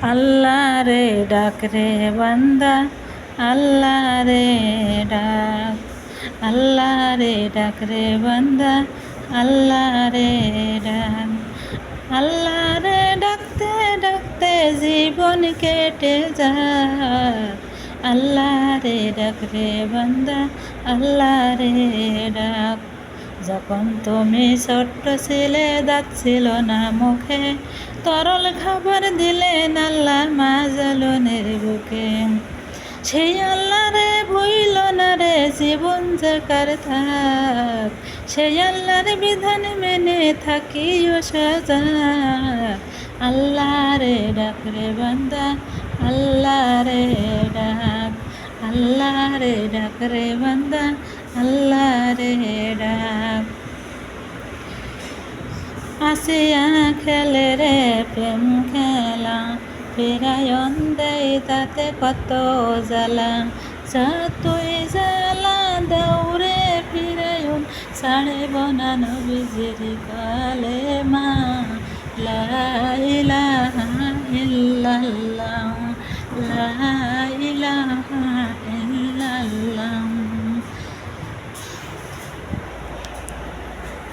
আল্লাহ রে ডাক রে বান্দা, আল্লাহ রে ডাক, আল্লাহ রে ডাক রে বান্দা, আল্লাহ রে ডাক। আল্লাহ রে ডাকতে ডাকতে জীবন কেটে যায়, আল্লাহ রে ডাক রে বান্দা, আল্লাহ রে ডাক। যখন তুমি ছোট্ট ছিলে, দাঁত ছিল না মুখে, তরল খাবার দিলেন আল্লাহ মা জ্বলনের বুকে। সেই আল্লাহ রে ভুইল না রে, জীবন যাকার থাক, সেই আল্লাহর বিধান মেনে থাকিও সজাগ। আল্লাহ রে ডাক রে বান্দা, আল্লাহ রে ডাক, আল্লাহ রে ডাক রে বান্দা, আল্লাহ রে ডাক। আসিয়া খেলে রে প্রেম খেলা, ফিরায়ন দেয় তাতে কত জ্বালা। যতই জ্বালা দৌড়ে ফিরায়ন, ছাড়ব না নবীজির কালেমা। লা ইলাহা ইল্লাল্লাহ, লা ইলাহা ইল্লাল্লাহ।